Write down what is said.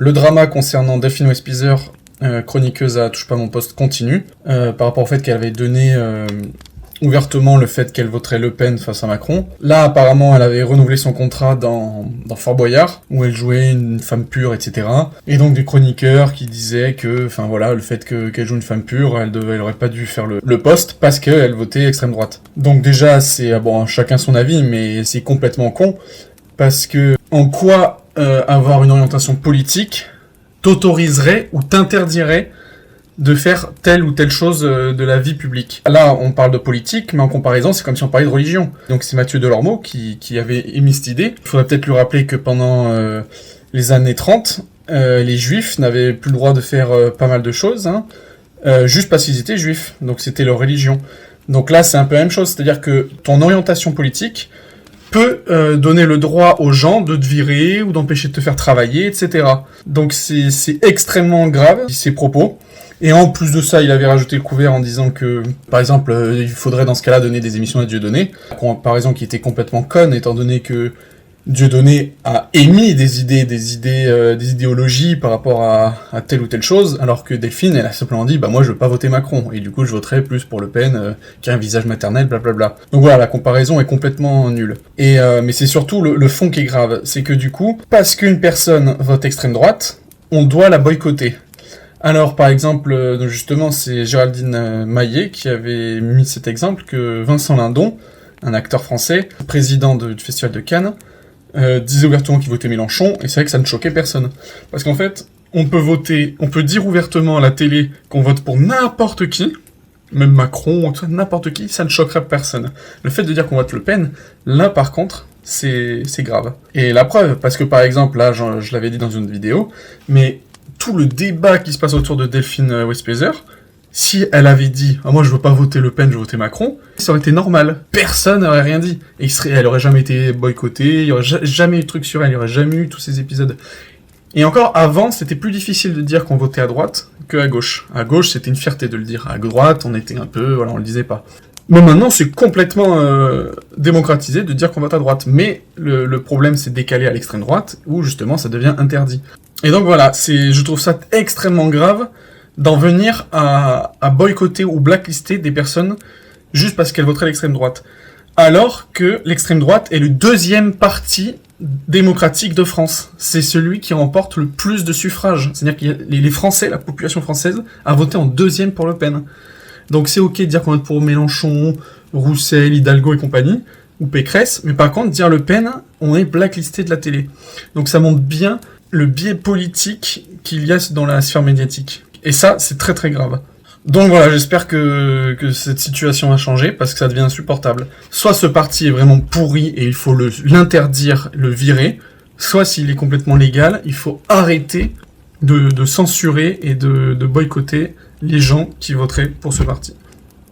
Le drama concernant Delphine Westpizer, chroniqueuse à Touche pas mon poste, continue, par rapport au fait qu'elle avait donné ouvertement le fait qu'elle voterait Le Pen face à Macron. Là, apparemment, elle avait renouvelé son contrat dans Fort Boyard, où elle jouait une femme pure, etc. Et donc des chroniqueurs qui disaient que, enfin voilà, le fait qu'elle joue une femme pure, elle aurait pas dû faire le poste parce qu'elle votait extrême droite. Donc déjà, c'est, bon, chacun son avis, mais c'est complètement con, parce que en quoi avoir une orientation politique t'autoriserait ou t'interdirait de faire telle ou telle chose de la vie publique. Là, on parle de politique, mais en comparaison, c'est comme si on parlait de religion. Donc c'est Mathieu Delormeau qui avait émis cette idée. Il faudrait peut-être lui rappeler que pendant les années 30, les juifs n'avaient plus le droit de faire pas mal de choses, hein, juste parce qu'ils étaient juifs. Donc c'était leur religion. Donc là, c'est un peu la même chose, c'est-à-dire que ton orientation politique peut donner le droit aux gens de te virer ou d'empêcher de te faire travailler, etc. Donc c'est extrêmement grave, ces propos. Et en plus de ça, il avait rajouté le couvert en disant que, par exemple, il faudrait dans ce cas-là donner des émissions à Dieudonné. Comparaison qui était complètement conne, étant donné que Dieudonné a émis des idéologies par rapport à telle ou telle chose, alors que Delphine, elle a simplement dit, bah moi je veux pas voter Macron, et du coup je voterai plus pour Le Pen, qui a un visage maternel, blablabla. Donc voilà, la comparaison est complètement nulle. Et mais c'est surtout le fond qui est grave, c'est que du coup, parce qu'une personne vote extrême droite, on doit la boycotter. Alors, par exemple, justement, c'est Géraldine Maillet qui avait mis cet exemple que Vincent Lindon, un acteur français, président du Festival de Cannes, disait ouvertement qu'il votait Mélenchon, et c'est vrai que ça ne choquait personne. Parce qu'en fait, on peut dire ouvertement à la télé qu'on vote pour n'importe qui, même Macron, n'importe qui, ça ne choquerait personne. Le fait de dire qu'on vote Le Pen, là par contre, c'est grave. Et la preuve, parce que par exemple, là, je l'avais dit dans une vidéo, mais tout le débat qui se passe autour de Delphine Westpizer, si elle avait dit « Ah, moi je veux pas voter Le Pen, je veux voter Macron », ça aurait été normal. Personne n'aurait rien dit. Et elle aurait jamais été boycottée, il y aurait jamais eu de truc sur elle, il y aurait jamais eu tous ces épisodes. Et encore, avant, c'était plus difficile de dire qu'on votait à droite qu'à gauche. À gauche, c'était une fierté de le dire. À droite, on était un peu... Voilà, on le disait pas. Mais maintenant, c'est complètement démocratisé de dire qu'on vote à droite. Mais le problème, c'est décalé à l'extrême droite, où justement, ça devient interdit. Et donc voilà, je trouve ça extrêmement grave d'en venir à boycotter ou blacklister des personnes juste parce qu'elles voteraient l'extrême droite. Alors que l'extrême droite est le deuxième parti démocratique de France. C'est celui qui remporte le plus de suffrages. C'est-à-dire que les Français, la population française, a voté en deuxième pour Le Pen. Donc c'est ok de dire qu'on vote pour Mélenchon, Roussel, Hidalgo et compagnie, ou Pécresse, mais par contre, dire Le Pen, on est blacklisté de la télé. Donc ça montre bien le biais politique qu'il y a dans la sphère médiatique. Et ça, c'est très très grave. Donc voilà, j'espère que cette situation va changer, parce que ça devient insupportable. Soit ce parti est vraiment pourri et il faut l'interdire, le virer, soit s'il est complètement légal, il faut arrêter de censurer et de boycotter les gens qui voteraient pour ce parti.